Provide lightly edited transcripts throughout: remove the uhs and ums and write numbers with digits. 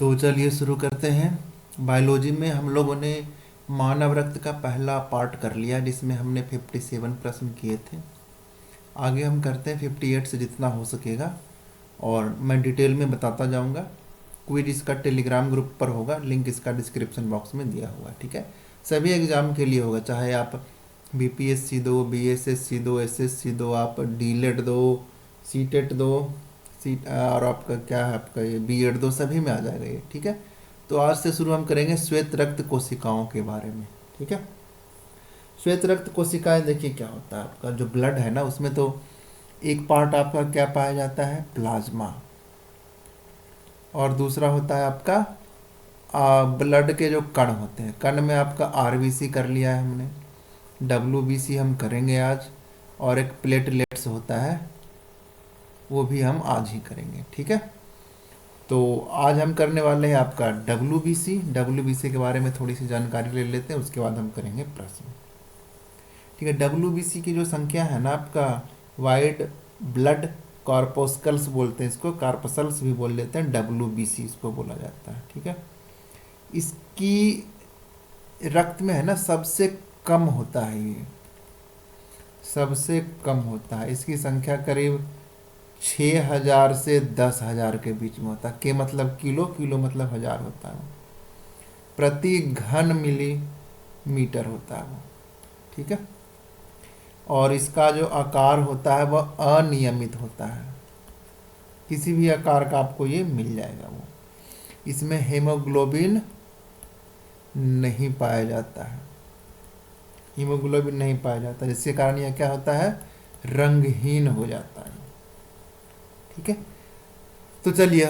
तो चलिए शुरू करते हैं। बायोलॉजी में हम लोगों ने मानव रक्त का पहला पार्ट कर लिया, जिसमें हमने 57 प्रश्न किए थे। आगे हम करते हैं 58 से जितना हो सकेगा, और मैं डिटेल में बताता जाऊंगा। क्विज इसका टेलीग्राम ग्रुप पर होगा, लिंक इसका डिस्क्रिप्शन बॉक्स में दिया हुआ है। ठीक है, सभी एग्ज़ाम के लिए होगा, चाहे आप बीपीएससी दो, बीएसएससी दो, एसएससी दो, आप डीलेट दो, सीटेट दो, और आपका क्या है, आपका ये बीएड दो, सभी में आ जाएगा ये। ठीक है, तो आज से शुरू हम करेंगे श्वेत रक्त कोशिकाओं के बारे में। ठीक है, श्वेत रक्त कोशिकाएं देखिए क्या होता है। आपका जो ब्लड है ना, उसमें तो एक पार्ट आपका क्या पाया जाता है, प्लाज्मा, और दूसरा होता है आपका ब्लड के जो कण होते हैं। कण में आपका आरबीसी कर लिया है हमने, डब्ल्यूबीसी हम करेंगे आज, और एक प्लेटलेट्स होता है, वो भी हम आज ही करेंगे। ठीक है, तो आज हम करने वाले हैं आपका डब्ल्यूबीसी के बारे में थोड़ी सी जानकारी ले लेते हैं, उसके बाद हम करेंगे प्रश्न। ठीक है, डब्ल्यूबीसी की जो संख्या है ना आपका, वाइड ब्लड कॉर्पोस्कल्स बोलते हैं इसको, कार्पसल्स भी बोल लेते हैं, डब्ल्यूबीसी इसको बोला जाता है। ठीक है, इसकी रक्त में है ना सबसे कम होता है, ये सबसे कम होता है। इसकी संख्या करीब 6000 से 10,000 के बीच में होता है। के मतलब किलो, किलो मतलब हजार होता है, प्रति घन मिलीमीटर होता है वो। ठीक है, और इसका जो आकार होता है वह अनियमित होता है, किसी भी आकार का आपको ये मिल जाएगा वो। इसमें हेमोग्लोबिन नहीं पाया जाता है, हीमोग्लोबिन नहीं पाया जाता, जिसके कारण यह क्या होता है, रंगहीन हो जाता है। ठीक है, तो चलिए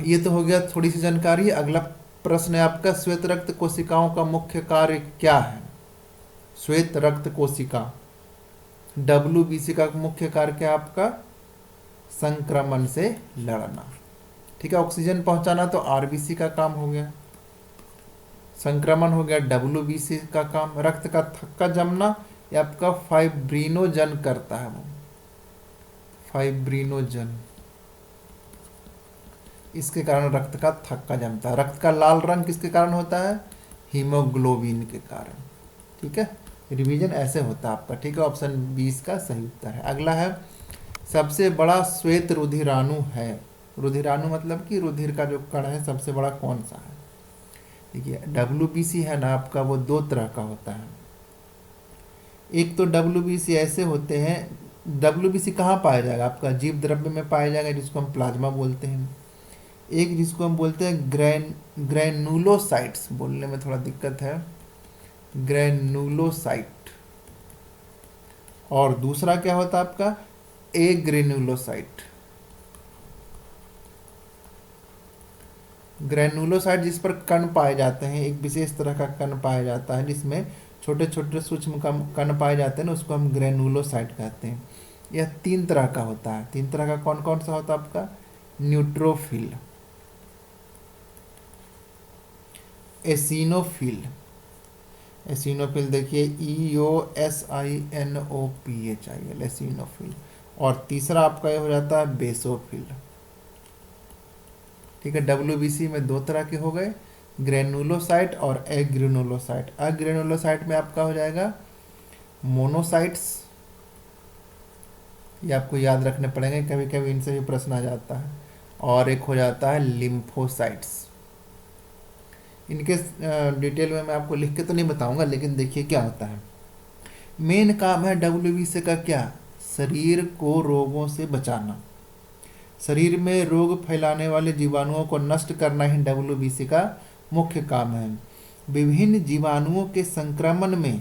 ये तो हो गया थोड़ी सी जानकारी। अगला प्रश्न है आपका, श्वेत रक्त कोशिकाओं का मुख्य कार्य क्या है। श्वेत रक्त कोशिका डब्ल्यूबीसी का मुख्य कार्य क्या है आपका, संक्रमण से लड़ना। ठीक है, ऑक्सीजन पहुंचाना तो आरबीसी का काम हो गया, संक्रमण हो गया डब्ल्यूबीसी का काम। रक्त का थक्का जमना ये आपका फाइब्रिनोजन करता है, वो फाइब्रिनोजन, इसके कारण रक्त का थक्का जमता है। रक्त का लाल रंग किसके कारण होता है, हीमोग्लोबिन के कारण। ठीक है, रिवीजन ऐसे होता है आपका। ठीक है, ऑप्शन 20 का सही उत्तर है। अगला है, सबसे बड़ा श्वेत रुधिराणु है। रुधिराणु मतलब कि रुधिर का जो कण है, सबसे बड़ा कौन सा है। देखिए डब्ल्यूबीसी है ना आपका, वो दो तरह का होता है। एक तो डब्ल्यूबीसी ऐसे होते हैं, डब्ल्यूबीसी कहाँ पाया जाएगा आपका, जीव द्रव्य में पाया जाएगा, जिसको हम प्लाज्मा बोलते हैं। एक जिसको हम बोलते हैं ग्रैनुलोसाइट्स, बोलने में थोड़ा दिक्कत है, ग्रैनुलोसाइट। और दूसरा क्या होता है आपका, ए ग्रेनुलोसाइट। ग्रैनुलोसाइट जिस पर कण पाए जाते हैं, एक विशेष तरह का कण पाया जाता है जिसमें छोटे छोटे सूक्ष्म कण पाए जाते हैं ना, उसको हम ग्रैनुलोसाइट कहते हैं। यह 3 तरह का होता है। 3 तरह का कौन कौन सा होता है आपका, न्यूट्रोफिल, एसिनोफिल, एसिनोफिल देखिए EOSINOPHIL, एसिनोफिल। और तीसरा आपका ये हो जाता है बेसोफिल। ठीक है, डब्ल्यूबीसी में 2 तरह के हो गए, ग्रेनुलोसाइट और एग्रेनुलोसाइट। एग्रेनुलोसाइट में आपका हो जाएगा मोनोसाइट्स, ये आपको याद रखने पड़ेंगे, कभी कभी इनसे भी प्रश्न आ जाता है। और एक हो जाता है लिम्फोसाइट्स। इनके डिटेल में मैं आपको लिख के तो नहीं बताऊंगा, लेकिन देखिए क्या होता है। मेन काम है डब्ल्यूबीसी का क्या, शरीर को रोगों से बचाना। शरीर में रोग फैलाने वाले जीवाणुओं को नष्ट करना ही डब्ल्यूबीसी का मुख्य काम है। विभिन्न जीवाणुओं के संक्रमण में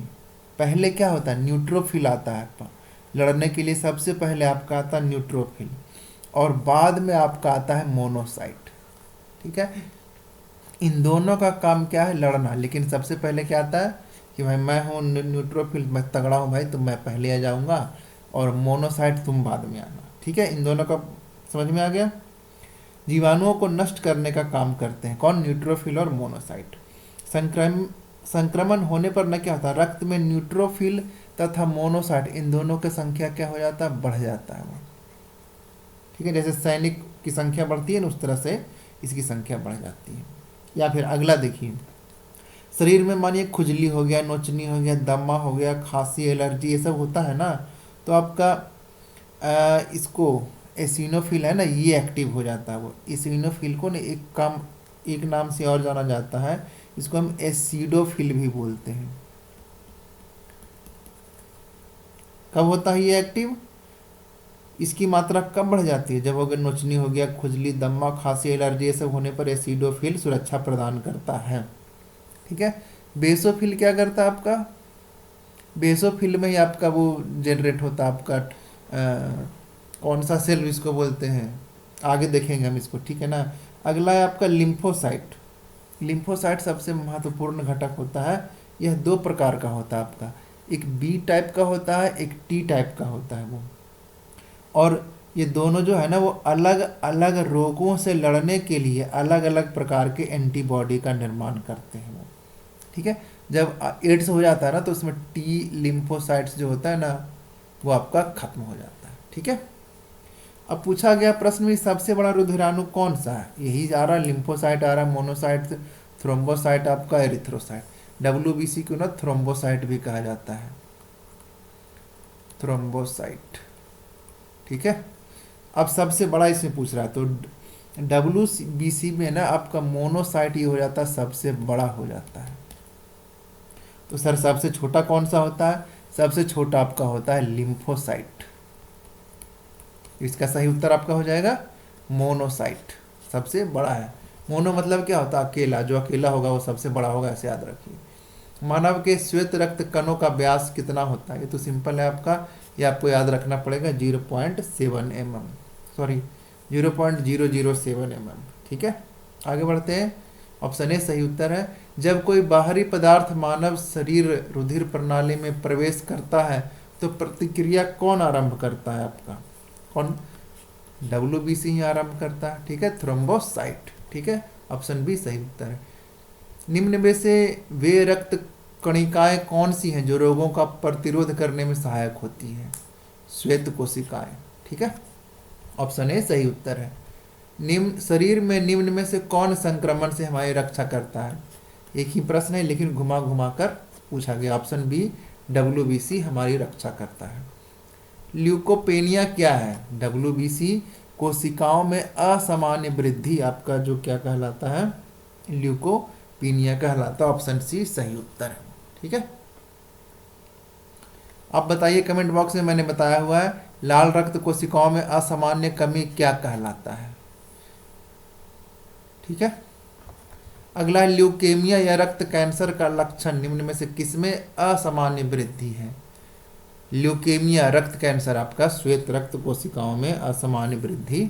पहले क्या होता है, न्यूट्रोफिल आता है लड़ने के लिए। सबसे पहले आपका आता है न्यूट्रोफिल, और बाद में आपका आता है मोनोसाइट। ठीक है, इन दोनों का काम क्या है, लड़ना। लेकिन सबसे पहले क्या आता है कि भाई मैं हूँ न्यूट्रोफिल, मैं तगड़ा हूँ भाई, तो मैं पहले आ जाऊँगा, और मोनोसाइट तुम बाद में आना। ठीक है, इन दोनों का समझ में आ गया। जीवाणुओं को नष्ट करने का काम करते हैं कौन, न्यूट्रोफिल और मोनोसाइट। संक्रमण होने पर न क्या होता है, रक्त में न्यूट्रोफिल तथा मोनोसाइट, इन दोनों की संख्या क्या हो जाता है, बढ़ जाता है वो। ठीक है, जैसे सैनिक की संख्या बढ़ती है ना, उस तरह से इसकी संख्या बढ़ जाती है। या फिर अगला देखिए, शरीर में मानिए खुजली हो गया, नोचनी हो गया, दमा हो गया, खांसी, एलर्जी, ये सब होता है ना, तो आपका इसको एसिनोफिल है ना, ये एक्टिव हो जाता है। वो एसिनोफिल को ना एक नाम से और जाना जाता है, इसको हम एसिडोफिल भी बोलते हैं। कब होता है ये एक्टिव? इसकी मात्रा कब बढ़ जाती है? जब अगर नोचनी हो गया, खुजली, दमा, खांसी, एलर्जी ये सब होने पर एसिडोफिल सुरक्षा प्रदान करता है। ठीक है। बेसोफिल क्या करता है आपका? बेसोफिल में ही आपका वो जनरेट होता है आपका कौन सा सेल इसको बोलते हैं, आगे देखेंगे हम इसको, ठीक है ना। अगला है आपका लिम्फोसाइट। लिम्फोसाइट सबसे महत्वपूर्ण घटक होता है। यह दो प्रकार का होता है आपका, एक बी टाइप का होता है, एक टी टाइप का होता है वो। और ये दोनों जो है ना वो अलग अलग रोगों से लड़ने के लिए अलग अलग प्रकार के एंटीबॉडी का निर्माण करते हैं वो। ठीक है। जब एड्स हो जाता है ना तो उसमें टी लिम्फोसाइट्स जो होता है ना वो आपका खत्म हो जाता है। ठीक है। अब पूछा गया प्रश्न में सबसे बड़ा रुधिराणु कौन सा है? यही आ रहा, लिम्फोसाइट आ रहा, मोनोसाइट, थ्रोम्बोसाइट, आपका एरिथ्रोसाइट। डब्ल्यूबीसी को ना थ्रोम्बोसाइट भी कहा जाता है, थ्रोम्बोसाइट। ठीक है। अब सबसे बड़ा इसमें पूछ रहा है, तो डब्ल्यूबीसी में ना आपका मोनोसाइट ही हो जाता है, सबसे बड़ा हो जाता है। तो सर सबसे छोटा कौन सा होता है? सबसे छोटा आपका होता है लिम्फोसाइट। इसका सही उत्तर आपका हो जाएगा मोनोसाइट, सबसे बड़ा है। मोनो मतलब क्या होता है? अकेला, जो अकेला होगा वो सबसे बड़ा होगा, ऐसे याद रखिए। मानव के श्वेत रक्त कणों का व्यास कितना होता है? ये तो सिंपल है आपका, ये आपको याद रखना पड़ेगा 0.7 mm, सॉरी 0.007 mm। ठीक है। आगे बढ़ते हैं। ऑप्शन ए सही उत्तर है। जब कोई बाहरी पदार्थ मानव शरीर रुधिर प्रणाली में प्रवेश करता है तो प्रतिक्रिया कौन आरंभ करता है आपका? कौन? डब्ल्यूबीसी ही आरंभ करता है। ठीक है, थ्रोम्बोसाइट। ठीक है, ऑप्शन बी सही उत्तर है। निम्न में से वे रक्त कणिकाएं कौन सी हैं जो रोगों का प्रतिरोध करने में सहायक होती हैं? श्वेत कोशिकाएं। ठीक है, ऑप्शन ए सही उत्तर है। निम्न शरीर में निम्न में से कौन संक्रमण से हमारी रक्षा करता है? एक ही प्रश्न है लेकिन घुमा घुमा कर पूछा गया। ऑप्शन बी डब्ल्यूबीसी हमारी रक्षा करता है। ल्यूकोपेनिया क्या है? डब्ल्यूबीसी कोशिकाओं में असामान्य वृद्धि आपका जो क्या कहलाता है? ल्यूकोपीनिया कहलाता है। ऑप्शन सी सही उत्तर है। ठीक है, आप बताइए कमेंट बॉक्स में, मैंने बताया हुआ है लाल रक्त कोशिकाओं में असामान्य कमी क्या कहलाता है? ठीक है, अगला है ल्यूकेमिया या रक्त कैंसर का लक्षण निम्न में से किसमें असामान्य वृद्धि है? ल्यूकेमिया रक्त कैंसर आपका श्वेत रक्त कोशिकाओं में असामान्य वृद्धि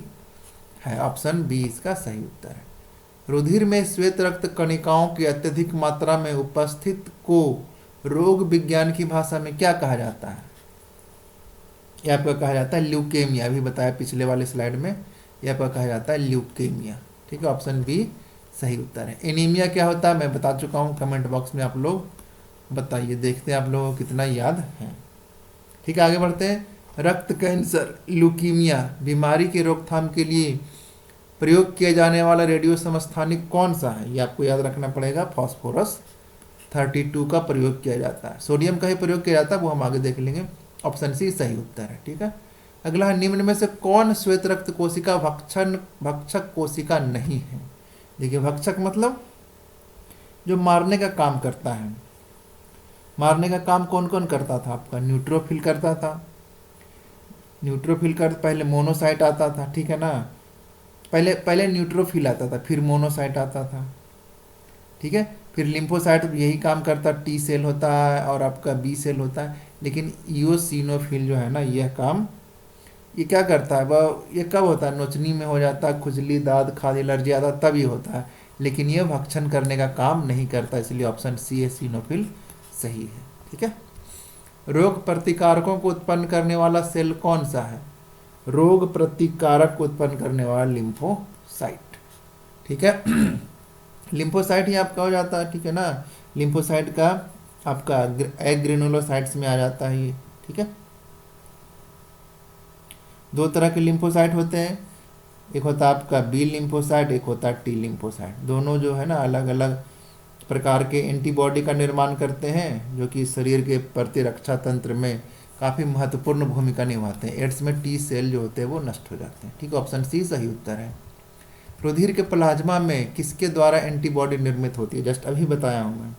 है। ऑप्शन बी इसका सही उत्तर है। रुधिर में श्वेत रक्त कणिकाओं की अत्यधिक मात्रा में उपस्थित को रोग विज्ञान की भाषा में क्या कहा जाता है? यह आपका कहा जाता है ल्यूकेमिया। अभी बताया पिछले वाले स्लाइड में, यह आपका कहा जाता है ल्यूकेमिया। ठीक है, ऑप्शन बी सही उत्तर है। एनीमिया क्या होता है मैं बता चुका हूँ, कमेंट बॉक्स में आप लोग बताइए, देखते हैं आप लोगों को कितना याद है। ठीक है, आगे बढ़ते हैं। रक्त कैंसर ल्यूकीमिया बीमारी की रोकथाम के लिए प्रयोग किया जाने वाला रेडियो समस्थानिक कौन सा है? ये आपको याद रखना पड़ेगा, फास्फोरस 32 का प्रयोग किया जाता है। सोडियम का ही प्रयोग किया जाता है, वो हम आगे देख लेंगे। ऑप्शन सी सही उत्तर है। ठीक है, अगला है निम्न में से कौन श्वेत रक्त कोशिका भक्षक कोशिका नहीं है? देखिए, भक्षक मतलब जो मारने का काम करता है। मारने का काम कौन कौन करता था आपका? न्यूट्रोफिल करता था। न्यूट्रोफिल कर पहले मोनोसाइट आता था, ठीक है ना। पहले न्यूट्रोफिल आता था, फिर मोनोसाइट आता था। ठीक है, फिर लिम्फोसाइट यही काम करता, टी सेल होता है और आपका बी सेल होता है। लेकिन इयोसिनोफिल जो है ना, यह काम ये क्या करता है? वह ये कब होता है? नोचनी में हो जाता है, खुजली, दाद, खाद, एलर्जी आता तब ये होता है, लेकिन ये भक्षण करने का काम नहीं करता। इसलिए ऑप्शन सी एसिनोफिल सही है। ठीक है, रोग प्रतिकारकों को उत्पन्न करने वाला सेल कौन सा है? रोग प्रतिकारक को उत्पन्न करने वाला लिम्फोसाइट। ठीक है, लिम्फोसाइट ही आपका हो जाता है। ठीक है ना, लिम्फोसाइट का आपका एग्रेनुलोसाइट्स में आ जाता है ये। ठीक है, दो तरह के लिम्फोसाइट होते हैं, एक होता है आपका बी लिम्फोसाइट, एक होता है टी लिम्फोसाइट। दोनों जो है ना अलग अलग प्रकार के एंटीबॉडी का निर्माण करते हैं, जो कि शरीर के प्रतिरक्षा तंत्र में काफ़ी महत्वपूर्ण भूमिका निभाते हैं। एड्स में टी सेल जो होते हैं वो नष्ट हो जाते हैं। ठीक है, ऑप्शन सी सही उत्तर है। रुधिर के प्लाज्मा में किसके द्वारा एंटीबॉडी निर्मित होती है? जस्ट अभी बताया हूँ मैं।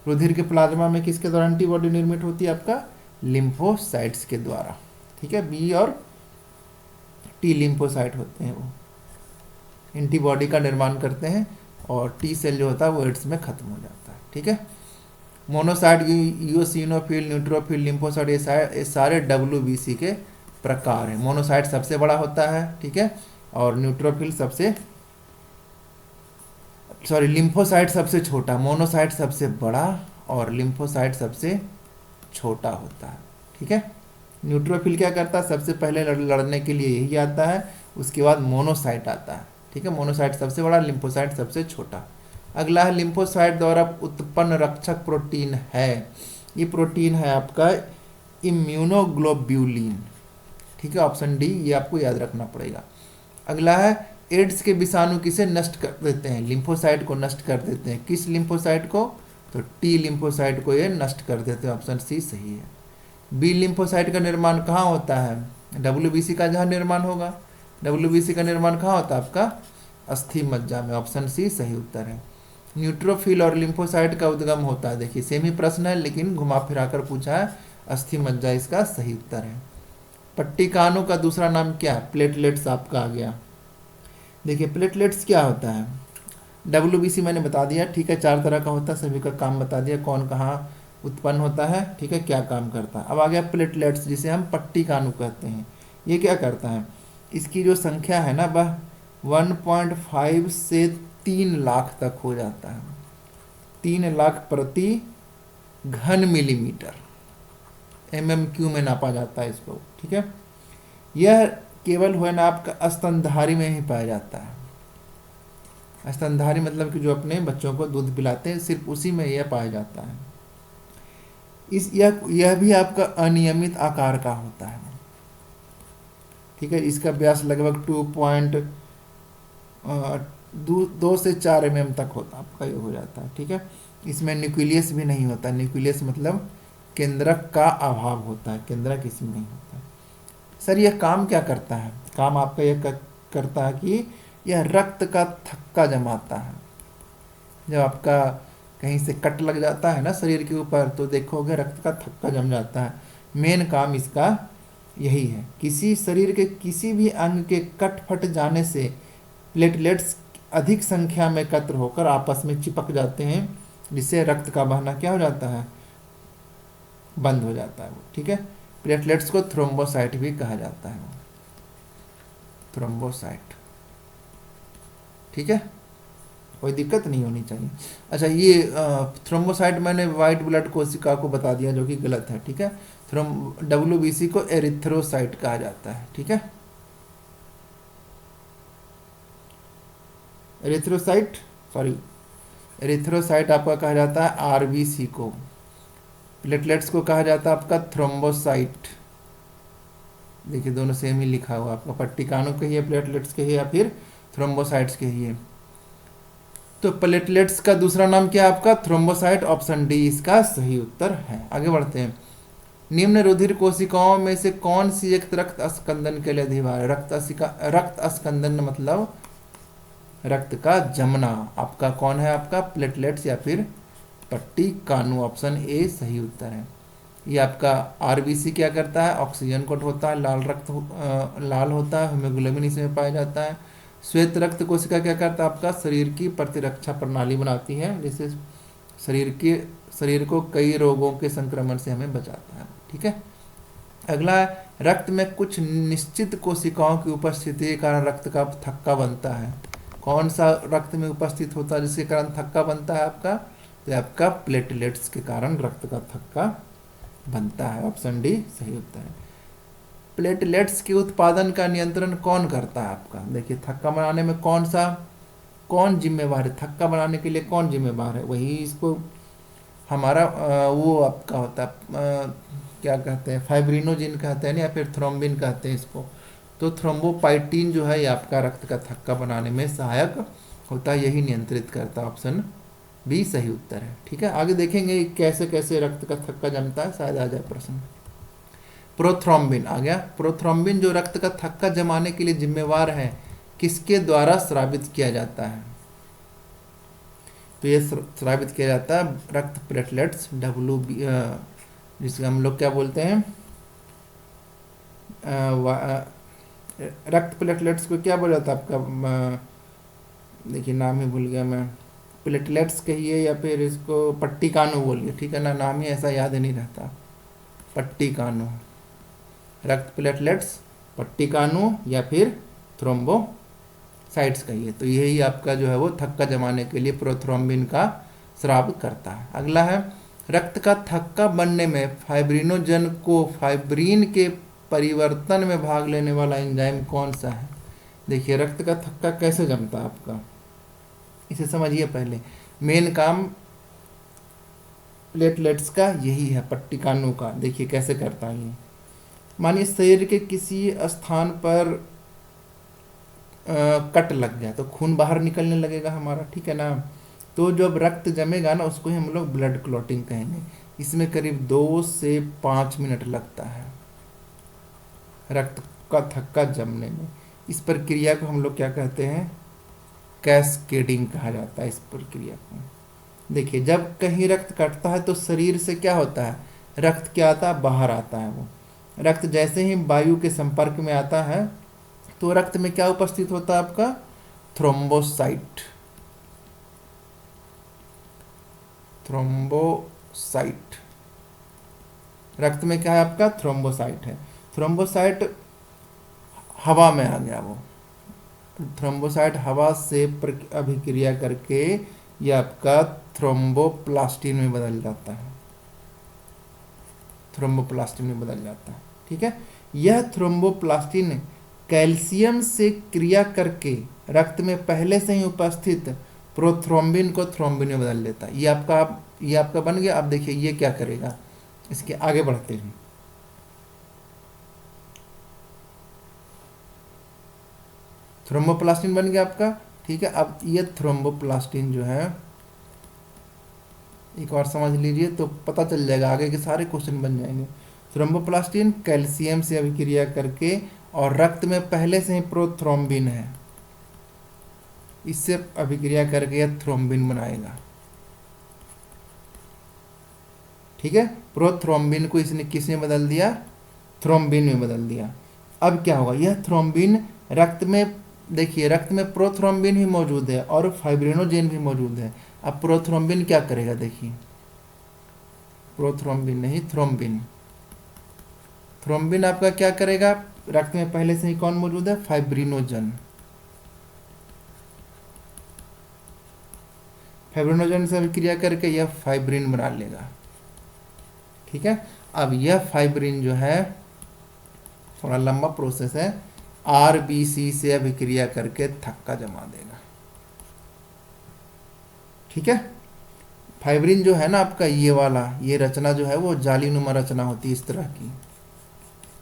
रुधिर के प्लाज्मा में किसके द्वारा एंटीबॉडी निर्मित होती है? आपका लिम्फोसाइट्स के द्वारा। ठीक है, बी और टी लिम्फोसाइट होते हैं, वो एंटीबॉडी का निर्माण करते हैं, और टी सेल जो होता है वो एड्स में खत्म हो जाता है। ठीक है, मोनोसाइट, यूसिनोफिल, न्यूट्रोफिल, लिम्फोसाइट, ये सारे WBC के प्रकार हैं। मोनोसाइट सबसे बड़ा होता है, ठीक है, और न्यूट्रोफिल लिम्फोसाइट सबसे छोटा, मोनोसाइट सबसे बड़ा और लिम्फोसाइट सबसे छोटा होता है। ठीक है, न्यूट्रोफिल क्या करता है? सबसे पहले लड़ने के लिए यही आता है, उसके बाद मोनोसाइट आता है। ठीक है, मोनोसाइट सबसे बड़ा, लिम्फोसाइट सबसे छोटा। अगला है लिम्फोसाइट द्वारा उत्पन्न रक्षक प्रोटीन है। ये प्रोटीन है आपका इम्यूनोग्लोब्यूलिन। ठीक है, ऑप्शन डी, ये आपको याद रखना पड़ेगा। अगला है एड्स के विषाणु किसे नष्ट कर देते हैं? लिम्फोसाइट को नष्ट कर देते हैं। किस लिम्फोसाइट को? तो टी लिम्फोसाइट को ये नष्ट कर देते हैं। ऑप्शन सी सही है। बी लिम्फोसाइट का निर्माण कहाँ होता है? WBC का जहाँ निर्माण होगा। WBC का निर्माण कहाँ होता है? आपका अस्थि मज्जा में। ऑप्शन सी सही उत्तर है। न्यूट्रोफिल और लिम्फोसाइट का उद्गम होता है, देखिए सेम ही प्रश्न है लेकिन घुमा फिरा कर पूछा है, अस्थि मज्जा इसका सही उत्तर है। पट्टिकानु का दूसरा नाम क्या है? प्लेटलेट्स आपका आ गया। देखिए प्लेटलेट्स क्या होता है? WBC मैंने बता दिया, ठीक है, 4 तरह का होता है, सभी का काम बता दिया, कौन कहाँ उत्पन्न होता है, ठीक है, क्या काम करता है। अब आ गया प्लेटलेट्स, जिसे हम पट्टिकानु कहते हैं। ये क्या करता है? इसकी जो संख्या है ना वह 1.5 से 3 लाख तक हो जाता है। 3 लाख प्रति घन मिलीमीटर, MMQ में नापा जाता है इसको। ठीक है, यह केवल हुआ ना आपका स्तनधारी में ही पाया जाता है। स्तनधारी मतलब कि जो अपने बच्चों को दूध पिलाते हैं, सिर्फ उसी में यह पाया जाता है। यह भी आपका अनियमित आकार का होता है। ठीक है, इसका व्यास लगभग 2 से 4 mm तक होता है आपका, ये हो जाता है। ठीक है, इसमें न्यूक्लियस भी नहीं होता। न्यूक्लियस मतलब केंद्रक का अभाव होता है, केंद्रक इसमें नहीं होता। सर यह काम क्या करता है? काम आपका यह करता है कि यह रक्त का थक्का जमाता है। जब आपका कहीं से कट लग जाता है ना शरीर के ऊपर, तो देखोगे रक्त का थक्का जम जाता है। मेन काम इसका यही है। किसी शरीर के किसी भी अंग के कट फट जाने से प्लेटलेट्स अधिक संख्या में एकत्र होकर आपस में चिपक जाते हैं, जिससे रक्त का बहना क्या हो जाता है? बंद हो जाता है वो। ठीक है, प्लेटलेट्स को थ्रोम्बोसाइट भी कहा जाता है, थ्रोम्बोसाइट। ठीक है, कोई दिक्कत नहीं होनी चाहिए। अच्छा, ये थ्रोम्बोसाइट मैंने वाइट ब्लड कोशिका को बता दिया, जो कि गलत है। ठीक है, WBC को एरिथ्रोसाइट कहा जाता है। ठीक है, एरिथ्रोसाइट आपका कहा जाता है RBC को। प्लेटलेट्स को कहा जाता है आपका थ्रोम्बोसाइट। देखिए दोनों सेम ही लिखा हुआ, आपका पट्टिकानु कहिए, प्लेटलेट्स कहिए या फिर थ्रोम्बोसाइट्स कहिए। तो प्लेटलेट्स का दूसरा नाम क्या है आपका? थ्रोम्बोसाइट। ऑप्शन डी इसका सही उत्तर है। आगे बढ़ते हैं। निम्न रुधिर कोशिकाओं में से कौन सी एक रक्त अस्कंदन के लिए अधिभार है? रक्त अस्कंदन मतलब रक्त का जमना। आपका कौन है? आपका प्लेटलेट्स या फिर पट्टिकानु। ऑप्शन ए सही उत्तर है। ये आपका RBC क्या करता है? ऑक्सीजन को होता है, लाल होता है, हीमोग्लोबिन इसमें पाया जाता है। श्वेत रक्त कोशिका क्या करता है? आपका शरीर की प्रतिरक्षा प्रणाली बनाती है, जिससे शरीर को कई रोगों के संक्रमण से हमें बचाता है। ठीक है, अगला है रक्त में कुछ निश्चित कोशिकाओं की उपस्थिति के कारण रक्त का थक्का बनता है। कौन सा रक्त में उपस्थित होता है जिसके कारण थक्का बनता है आपका? तो आपका प्लेटलेट्स के कारण रक्त का थक्का बनता है। ऑप्शन डी सही उत्तर है। प्लेटलेट्स के उत्पादन का नियंत्रण कौन करता है आपका? देखिए थक्का बनाने में कौन जिम्मेवार है? थक्का बनाने के लिए कौन जिम्मेवार है? वही इसको हमारा वो आपका होता है क्या कहते हैं, फाइब्रिनोजिन कहते हैं ना, या फिर थ्रोम्बिन कहते हैं इसको। तो थ्रोम्बोपाइटीन जो है ये आपका रक्त का थक्का बनाने में सहायक होता है, यही नियंत्रित करता है। ऑप्शन बी सही उत्तर है। ठीक है, आगे देखेंगे कैसे कैसे रक्त का थक्का जमता है, शायद आ जाए प्रश्न। प्रोथ्रोम्बिन आ गया। प्रोथ्रोम्बिन जो रक्त का थक्का जमाने के लिए जिम्मेवार है, किसके द्वारा स्रावित किया जाता है? तो ये स्रावित किया जाता है रक्त प्लेटलेट्स, WB, जिसको हम लोग क्या बोलते हैं, रक्त प्लेटलेट्स को क्या बोला जाता है आपका, देखिए नाम ही भूल गया मैं, प्लेटलेट्स कहिए या फिर इसको पट्टिकानु बोलिए, ठीक है ना, नाम ही ऐसा याद नहीं रहता, पट्टिकानु, रक्त प्लेटलेट्स, पट्टिकानु या फिर थ्रोम्बोसाइट्स कहिए। तो यही आपका जो है वो थक्का जमाने के लिए प्रोथ्रोम्बिन का स्राव करता है। अगला है, रक्त का थक्का बनने में फाइब्रिनोजन को फाइब्रिन के परिवर्तन में भाग लेने वाला एंजाइम कौन सा है? देखिए रक्त का थक्का कैसे जमता है आपका, इसे समझिए पहले। मेन काम प्लेटलेट्स का यही है, पट्टिकानु का। देखिए कैसे करता है ये। मानिए शरीर के किसी स्थान पर कट लग गया तो खून बाहर निकलने लगेगा हमारा, ठीक है ना। तो जब रक्त जमेगा ना उसको ही हम लोग ब्लड क्लॉटिंग कहेंगे। इसमें करीब 2 से 5 मिनट लगता है रक्त का थक्का जमने में। इस प्रक्रिया को हम लोग क्या कहते हैं, कैस्केडिंग कहा जाता है इस प्रक्रिया को। देखिए जब कहीं रक्त कटता है तो शरीर से क्या होता है, रक्त क्या आता है, बाहर आता है। वो रक्त जैसे ही वायु के संपर्क में आता है तो रक्त में क्या उपस्थित होता है आपका, थ्रोम्बोसाइट। थ्रोम्बोसाइट, रक्त में क्या है आपका, थ्रोम्बोसाइट है। थ्रोम्बोसाइट हवा में आ गया, वो थ्रोम्बोसाइट हवा से अभिक्रिया करके ये आपका थ्रोम्बोप्लास्टिन में बदल जाता है, थ्रोम्बोप्लास्टिन में बदल जाता है। ठीक है, यह थ्रोम्बोप्लास्टिन कैल्शियम से क्रिया करके रक्त में पहले से ही उपस्थित प्रोथ्रोम्बिन को थ्रोम्बिन में बदल देता है। ये आपका बन गया। अब देखिए ये क्या करेगा, इसके आगे बढ़ते हैं। थ्रोम्बोप्लास्टिन बन गया आपका, ठीक है। अब ये थ्रोम्बोप्लास्टिन जो है, एक और समझ लीजिए तो पता चल जाएगा, आगे के सारे क्वेश्चन बन जाएंगे। थ्रोम्बोप्लास्टिन कैल्शियम से अभिक्रिया करके, और रक्त में पहले से ही प्रोथ्रोम्बिन है, इससे अभिक्रिया करके यह थ्रोम्बिन बनाएगा। ठीक है, प्रोथ्रोम्बिन को इसने किसने बदल दिया, थ्रोम्बिन में बदल दिया। अब क्या होगा, यह थ्रोम्बिन रक्त में, देखिए रक्त में प्रोथ्रोम्बिन ही मौजूद है और फाइब्रिनोजेन भी मौजूद है। अब प्रोथ्रोम्बिन क्या करेगा, देखिए प्रोथ्रोम्बिन नहीं, थ्रोम्बिन। थ्रोम्बिन आपका क्या करेगा, रक्त में पहले से ही कौन मौजूद है, फाइब्रिनोजन। फाइब्रिनोजन से अभिक्रिया करके यह फाइब्रिन बना लेगा। ठीक है, अब यह फाइब्रिन जो है थोड़ा लंबा प्रोसेस है, आरबीसी से अभिक्रिया करके थक्का जमा देगा। ठीक है, फाइब्रिन जो है ना आपका, ये वाला, ये रचना जो है वो जालीनुमा रचना होती है, इस तरह की।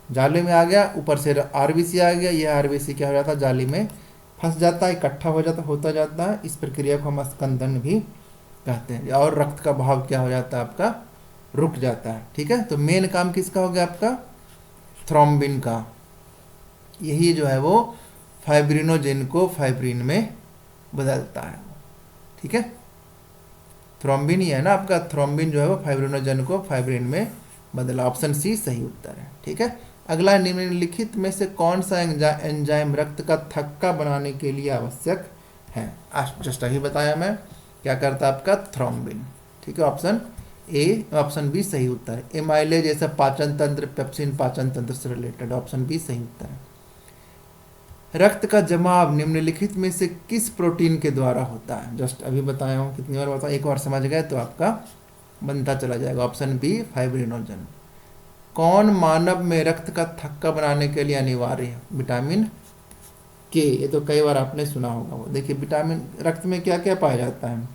जाली में आ गया, ऊपर से आरबीसी आ गया, ये आरबीसी क्या हो जाता है, जाली में फंस जाता है, इकट्ठा हो जाता, होता जाता है। इस प्रक्रिया को हम स्कंदन भी कहते हैं। और रक्त का बहाव क्या हो जाता है आपका, रुक जाता है। ठीक है, तो मेन काम किसका हो गया आपका, थ्रोम्बिन का। यही जो है वो फाइब्रिनोजेन को फाइब्रिन में बदलता है। ठीक है, थ्रोम्बिन ही है ना आपका, थ्रोम्बिन जो है वो फाइब्रिनोजेन को फाइब्रिन में बदला। ऑप्शन सी सही उत्तर है। ठीक है, अगला, निम्नलिखित में से कौन सा एंजाइम रक्त का थक्का बनाने के लिए आवश्यक है? जस्ट अभी बताया मैं, क्या करता है आपका, थ्रोम्बिन। ठीक है, ऑप्शन ए, ऑप्शन बी सही उत्तर है। एमाइलेज जैसा पाचन तंत्र, पेप्सिन पाचन तंत्र से रिलेटेड, ऑप्शन बी सही उत्तर है। रक्त का जमाव निम्नलिखित में से किस प्रोटीन के द्वारा होता है? जस्ट अभी बताया हूँ, कितनी बार बताया, एक बार समझ गए तो आपका बनता चला जाएगा। Option B fibrinogen. कौन मानव में रक्त का थक्का बनाने के लिए अनिवार्य है? विटामिन के। ये तो कई बार आपने सुना होगा। वो देखिए, विटामिन, रक्त में क्या क्या पाया जाता है,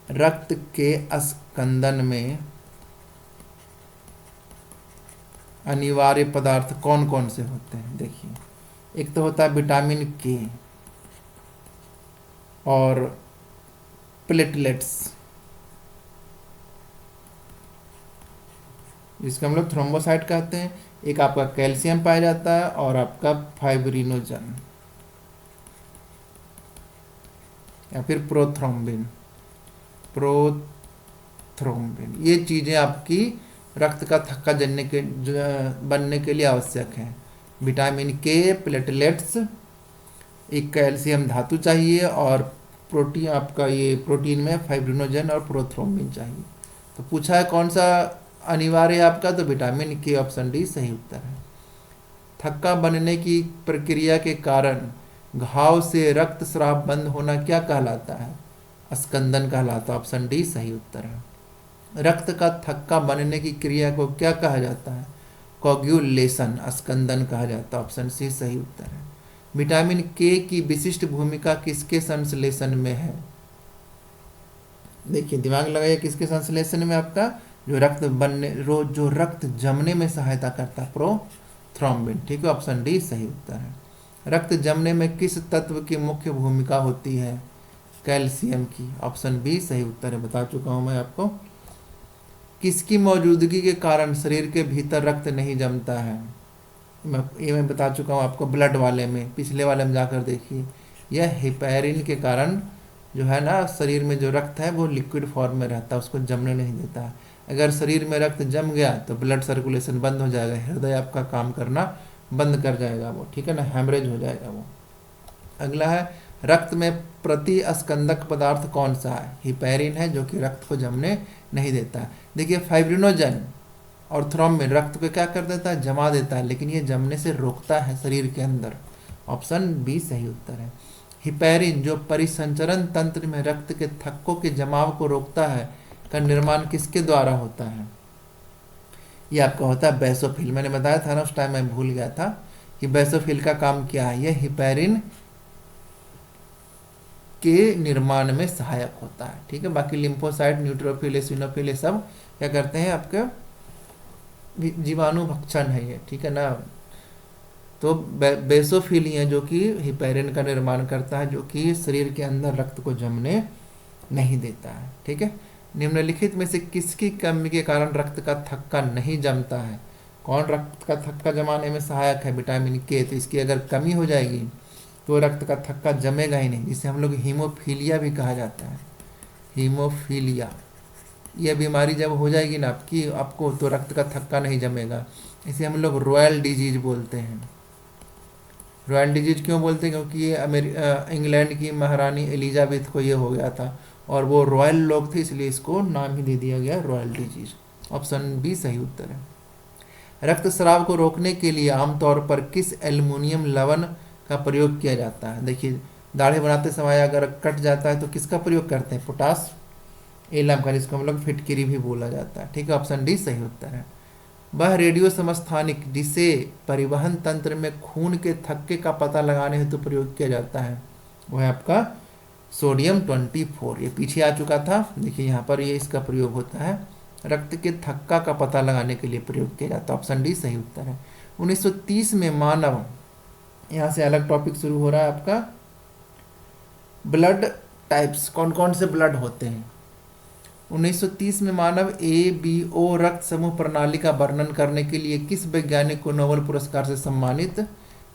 रक्त के स्कंदन में अनिवार्य पदार्थ कौन कौन से होते हैं? देखिए एक तो होता है विटामिन के और प्लेटलेट्स, जिसको हम लोग थ्रोम्बोसाइट कहते हैं। एक आपका कैल्शियम पाया जाता है और आपका फाइब्रिनोजन या फिर प्रोथ्रोम्बिन। ये चीज़ें आपकी रक्त का थक्का बनने के लिए आवश्यक हैं। विटामिन के, प्लेटलेट्स, एक कैल्शियम धातु चाहिए और प्रोटीन, आपका ये प्रोटीन में फाइब्रिनोजन और प्रोथ्रोम्बिन चाहिए। तो पूछा है कौन सा अनिवार्य है आपका, तो विटामिन के, ऑप्शन डी सही उत्तर है। थक्का बनने की प्रक्रिया के कारण घाव से रक्त स्राव बंद होना क्या कहलाता है, स्कंदन कहलाता है, ऑप्शन डी सही उत्तर है। रक्त का थक्का बनने की क्रिया को क्या कहा जाता है, कोगुलेशन, स्कंदन कहा जाता है, ऑप्शन सी सही उत्तर है। विटामिन के की विशिष्ट भूमिका किसके संश्लेषण में है, देखिए दिमाग लगाइए, किसके संश्लेषण में, आपका जो रक्त जमने में सहायता करता है, प्रोथ्रोम्बिन, ठीक है, ऑप्शन डी सही उत्तर है। रक्त जमने में किस तत्व की मुख्य भूमिका होती है, कैल्शियम की, ऑप्शन बी सही उत्तर है, बता चुका हूं मैं आपको। किसकी मौजूदगी के कारण शरीर के भीतर रक्त नहीं जमता है, मैं बता चुका हूँ आपको ब्लड वाले में, पिछले वाले में जाकर देखिए। यह हिपैरिन के कारण जो है ना, शरीर में जो रक्त है वो लिक्विड फॉर्म में रहता है, उसको जमने नहीं देता है। अगर शरीर में रक्त जम गया तो ब्लड सर्कुलेशन बंद हो जाएगा, हृदय आपका काम करना बंद कर जाएगा वो, ठीक है ना, हेमरेज हो जाएगा वो। अगला है, रक्त में प्रतिस्कंदक पदार्थ कौन सा है, हिपैरिन है जो कि रक्त को जमने नहीं देता है। देखिए फाइब्रिनोजन और थ्रोम्बिन रक्त को क्या कर देता है, जमा देता है, लेकिन ये जमने से रोकता है शरीर के अंदर, ऑप्शन बी सही उत्तर है। हिपैरिन जो परिसंचरण तंत्र में रक्त के थक्कों के जमाव को रोकता है, का निर्माण किसके द्वारा होता है, ये आपका होता है बेसोफिल। मैंने बताया था ना उस टाइम, मैं भूल गया था कि बेसोफिल का काम क्या है, यह हिपैरिन के निर्माण में सहायक होता है, ठीक है। बाकी लिम्फोसाइट, न्यूट्रोफिल, एसिनोफिल, ये सब क्या करते हैं, आपके जीवाणु भक्षण है ये, ठीक है ना। तो बेसोफिल है जो कि हिपैरिन का निर्माण करता है, जो कि शरीर के अंदर रक्त को जमने नहीं देता है, ठीक है। निम्नलिखित में से किसकी कमी के कारण रक्त का थक्का नहीं जमता है, कौन रक्त का थक्का जमाने में सहायक है, विटामिन के। तो इसकी अगर कमी हो जाएगी तो रक्त का थक्का जमेगा ही नहीं, जिसे हम लोग हीमोफीलिया भी कहा जाता है, हीमोफीलिया। यह बीमारी जब हो जाएगी ना आपको तो रक्त का थक्का नहीं जमेगा, इसे हम लोग रॉयल डिजीज बोलते हैं। रॉयल डिजीज क्यों बोलते हैं, क्योंकि ये इंग्लैंड की महारानी एलिजाबेथ को ये हो गया था और वो रॉयल लोग थे, इसलिए इसको नाम ही दे दिया गया रॉयल डिजीज, ऑप्शन बी सही उत्तर है। रक्त स्राव को रोकने के लिए आमतौर पर किस एल्युमिनियम लवण का प्रयोग किया जाता है, देखिए दाढ़ी बनाते समय अगर कट जाता है तो किसका प्रयोग करते हैं, पोटास एलम का, जिसको हम लोग फिटकिरी भी बोला जाता है, ठीक है, ऑप्शन डी सही उत्तर है। वह रेडियो समस्थानिक जिसे परिवहन तंत्र में खून के थक्के का पता लगाने हेतु प्रयोग किया जाता है, वह है आपका सोडियम 24, ये पीछे आ चुका था, देखिए यहाँ पर ये इसका प्रयोग होता है, रक्त के थक्का का पता लगाने के लिए प्रयोग किया जाता है, ऑप्शन डी सही उत्तर है। 1930 में मानव, यहाँ से अलग टॉपिक शुरू हो रहा है आपका, ब्लड टाइप्स, कौन कौन से ब्लड होते हैं। 1930 में मानव ABO रक्त समूह प्रणाली का वर्णन करने के लिए किस वैज्ञानिक को नोबेल पुरस्कार से सम्मानित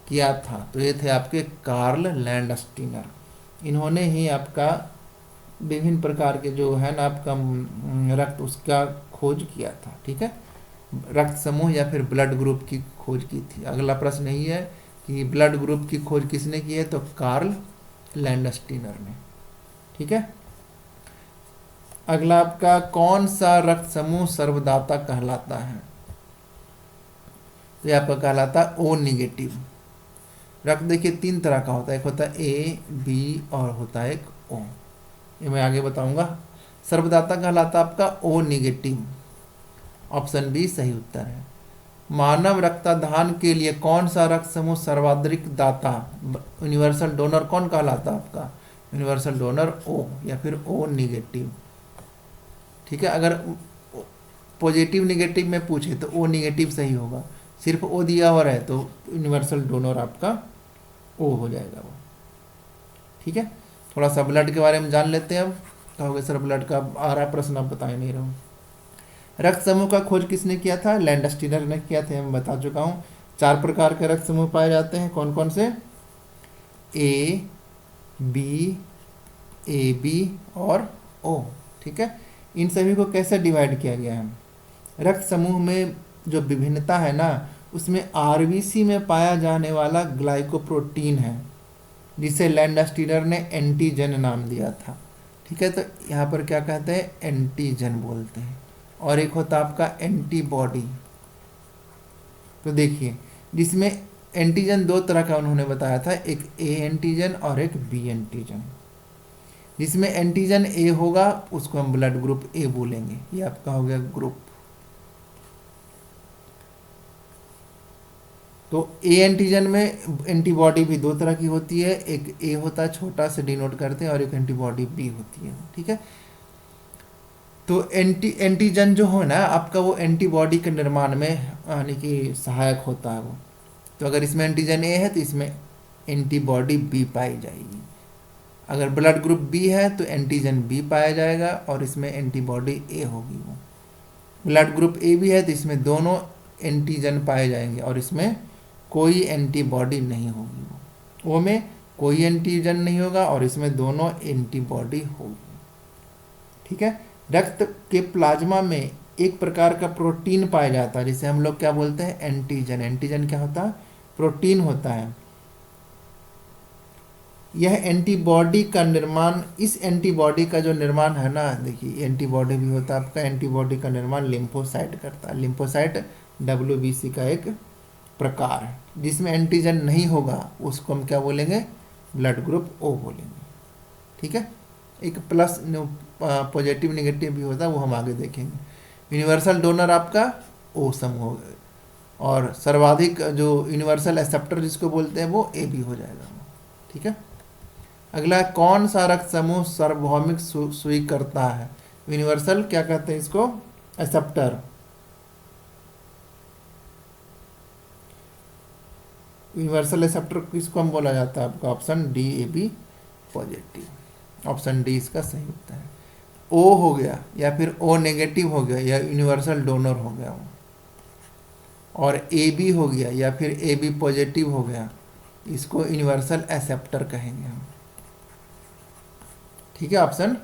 किया था, तो ये थे आपके कार्ल लैंडस्टीनर। इन्होंने ही आपका विभिन्न प्रकार के जो है ना आपका रक्त उसका खोज किया था, ठीक है, रक्त समूह या फिर ब्लड ग्रुप की खोज की थी। अगला प्रश्न यही है कि ब्लड ग्रुप की खोज किसने की है, तो कार्ल लैंडस्टीनर ने, ठीक है। अगला आपका कौन सा रक्त समूह सर्वदाता कहलाता है, तो ये आपका कहलाता है O निगेटिव। रक्त देखिए 3 तरह का होता है, एक होता है A, B और होता है एक O, ये मैं आगे बताऊंगा। सर्वदाता कहलाता आपका O निगेटिव, ऑप्शन बी सही उत्तर है। मानव रक्तदान के लिए कौन सा रक्त समूह सर्वाधिक दाता, यूनिवर्सल डोनर कौन कहलाता आपका, यूनिवर्सल डोनर O या फिर O निगेटिव, ठीक है। अगर पॉजिटिव निगेटिव में पूछे तो O निगेटिव सही होगा, सिर्फ O दिया हुआ है तो यूनिवर्सल डोनर आपका ओ हो जाएगा वो। ठीक है, थोड़ा सा ब्लड के बारे में जान लेते हैं अब। कहोगे सर ब्लड का आ रहा प्रश्न, आप बता ही नहीं रहे हो। रक्त समूह का खोज किसने किया था? लैंडस्टीनर ने किया था, मैं बता चुका हूँ। 4 प्रकार के रक्त समूह पाए जाते हैं, कौन कौन से? ए बी, ए बी और ओ। ठीक है, इन सभी को कैसे डिवाइड किया गया है? रक्त समूह में जो विभिन्नता है ना, उसमें आरबीसी में पाया जाने वाला ग्लाइकोप्रोटीन है, जिसे लैंडस्टीनर ने एंटीजन नाम दिया था। ठीक है, तो यहाँ पर क्या कहते हैं? एंटीजन बोलते हैं। और एक होता आपका एंटीबॉडी। तो देखिए, जिसमें एंटीजन 2 तरह का उन्होंने बताया था, एक ए एंटीजन और एक बी एंटीजन। जिसमें एंटीजन ए होगा उसको हम ब्लड ग्रुप ए बोलेंगे, ये आपका हो गया ग्रुप। तो ए एंटीजन में एंटीबॉडी भी 2 तरह की होती है, एक ए होता है छोटा से डिनोट करते हैं, और एक एंटीबॉडी बी होती है। ठीक है, तो एंटीजन जो हो ना आपका, वो एंटीबॉडी के निर्माण में यानी कि सहायक होता है वो। तो अगर इसमें एंटीजन ए है तो इसमें एंटीबॉडी बी पाई जाएगी। अगर ब्लड ग्रुप बी है तो एंटीजन बी पाया जाएगा और इसमें एंटीबॉडी ए होगी वो। ब्लड ग्रुप ए भी है तो इसमें दोनों एंटीजन पाए जाएंगे और इसमें कोई एंटीबॉडी नहीं होगी वो में कोई एंटीजन नहीं होगा और इसमें दोनों एंटीबॉडी होगी। ठीक है, रक्त के प्लाज्मा में एक प्रकार का प्रोटीन पाया जाता है जिसे हम लोग क्या बोलते हैं? एंटीजन। एंटीजन क्या होता है? प्रोटीन होता है। यह एंटीबॉडी का निर्माण, इस एंटीबॉडी का जो निर्माण है ना, देखिए एंटीबॉडी भी होता है आपका, एंटीबॉडी का निर्माण लिम्फोसाइट करता है। लिम्फोसाइट WBC का एक प्रकार है। जिसमें एंटीजन नहीं होगा उसको हम क्या बोलेंगे? ब्लड ग्रुप ओ बोलेंगे। ठीक है, एक प्लस पॉजिटिव नेगेटिव भी होता है, वो हम आगे देखेंगे। यूनिवर्सल डोनर आपका ओ समूह होगा और सर्वाधिक जो यूनिवर्सल एक्सेप्टर जिसको बोलते हैं वो ए भी हो जाएगा। ठीक है, अगला कौन सा रक्त समूह सार्वभौमिक सुई करता है? यूनिवर्सल क्या कहते हैं इसको? एक्सेप्टर। यूनिवर्सल एक्सेप्टर किसको हम बोला जाता है? आपका option D A B positive, option D इसका सही उत्तर है। ओ हो गया या फिर ओ नेगेटिव हो गया या यूनिवर्सल डोनर हो गया वो, और ए बी हो गया या फिर ए बी पॉजिटिव हो गया, इसको यूनिवर्सल एक्सेप्टर कहेंगे हम। ठीक है, ऑप्शन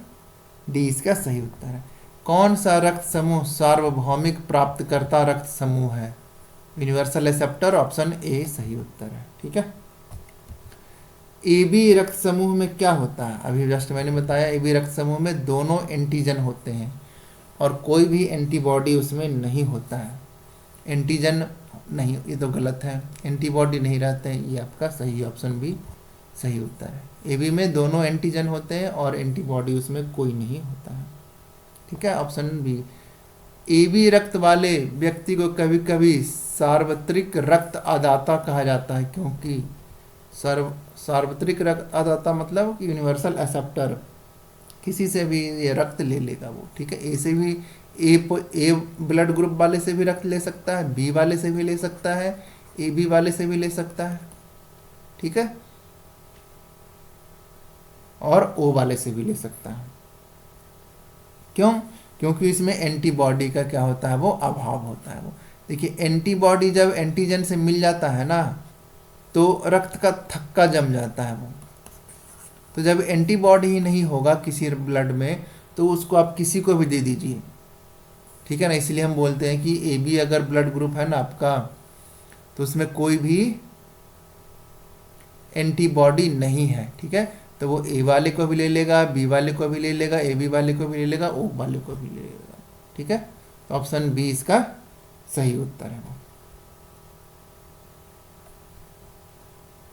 डी इसका सही उत्तर है। कौन सा रक्त समूह सार्वभौमिक प्राप्तकर्ता रक्त समूह है? यूनिवर्सल एक्सेप्टर, ऑप्शन ए सही उत्तर है। ठीक है, ए बी रक्त समूह में क्या होता है? अभी जस्ट मैंने बताया, ए बी रक्त समूह में दोनों एंटीजन होते हैं और कोई भी एंटीबॉडी उसमें नहीं होता है। एंटीजन नहीं, ये तो गलत है, एंटीबॉडी नहीं रहते हैं, ये आपका सही ऑप्शन भी सही उत्तर है। ए बी में दोनों एंटीजन होते हैं और एंटीबॉडी उसमें कोई नहीं होता है। ठीक है, ऑप्शन बी। ए बी रक्त वाले व्यक्ति को कभी कभी सार्वत्रिक रक्त अदाता कहा जाता है, क्योंकि सार्वत्रिक रक्त अदाता मतलब कि यूनिवर्सल एक्सेप्टर, किसी से भी ये रक्त ले लेगा वो। ठीक है, ए से भी ए ब्लड ग्रुप वाले से भी रक्त ले सकता है, बी वाले से भी ले सकता है, ए बी वाले से भी ले सकता है। ठीक है, और ओ वाले से भी ले सकता है। क्यों? क्योंकि इसमें एंटीबॉडी का क्या होता है? वो अभाव होता है वो। देखिए, एंटीबॉडी जब एंटीजन से मिल जाता है ना तो रक्त का थक्का जम जाता है वो। तो जब एंटीबॉडी ही नहीं होगा किसी ब्लड में तो उसको आप किसी को भी दे दीजिए। ठीक है ना, इसलिए हम बोलते हैं कि ए बी अगर ब्लड ग्रुप है ना आपका तो उसमें कोई भी एंटीबॉडी नहीं है। ठीक है, तो वो ए वाले को भी ले लेगा, बी वाले को भी ले लेगा, ए बी वाले को भी ले लेगा, ओ वाले को भी ले लेगा। ठीक है, तो ऑप्शन बी इसका सही उत्तर है वो,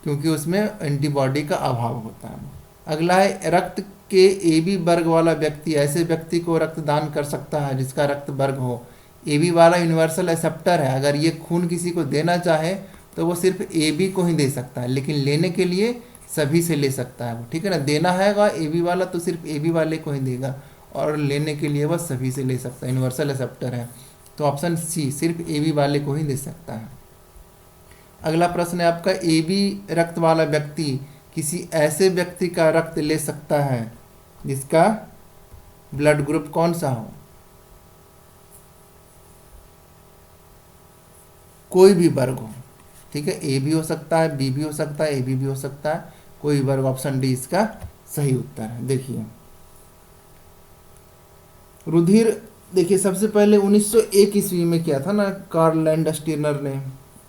क्योंकि उसमें एंटीबॉडी का अभाव होता है। अगला है रक्त के ए बी वर्ग वाला व्यक्ति ऐसे व्यक्ति को रक्तदान कर सकता है जिसका रक्त वर्ग हो। ए बी वाला यूनिवर्सल एक्सेप्टर है, अगर ये खून किसी को देना चाहे तो वो सिर्फ ए बी को ही दे सकता है, लेकिन लेने के लिए सभी से ले सकता है वो। ठीक है ना, देना हैगा ए बी वाला तो सिर्फ ए बी वाले को ही देगा और लेने के लिए वह सभी से ले सकता है, यूनिवर्सल एक्सेप्टर है। तो ऑप्शन सी सिर्फ ए बी वाले को ही दे सकता है। अगला प्रश्न है आपका, ए बी रक्त वाला व्यक्ति किसी ऐसे व्यक्ति का रक्त ले सकता है जिसका ब्लड ग्रुप कौन सा हो? कोई भी वर्ग हो, ठीक है, ए भी हो सकता है, बी भी हो सकता है, ए बी भी हो सकता है, कोई वर्ग। ऑप्शन डी इसका सही उत्तर है। देखिए रुधिर, देखिए सबसे पहले 1901 ईस्वी में किया था ना कार्ल लैंडस्टीनर ने,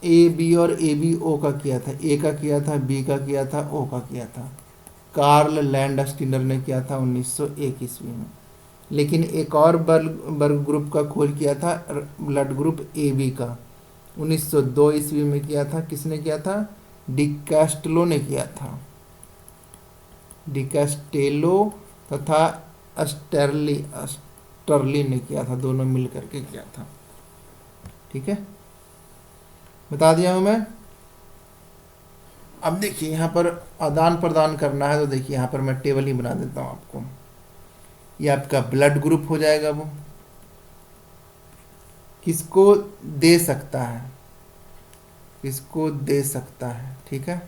ए बी और ए बी ओ का किया था, ए का किया था, बी का किया था, ओ का किया था। कार्ल लैंडस्टीनर ने किया था 1901 ईस्वी में। लेकिन एक और वर्ग ग्रुप का खोज किया था, ब्लड ग्रुप ए बी का, 1902 ईस्वी में किया था। किसने किया था? डिकैस्टेलो ने किया था। डिकैस्टेलो तथा स्टर्ली ने किया था, दोनों मिल करके किया था। ठीक है, बता दिया हूं मैं। अब देखिए यहाँ पर आदान प्रदान करना है, तो देखिए यहाँ पर मैं टेबल ही बना देता हूँ आपको। ये आपका ब्लड ग्रुप हो जाएगा, वो किसको दे सकता है, किसको दे सकता है, ठीक है,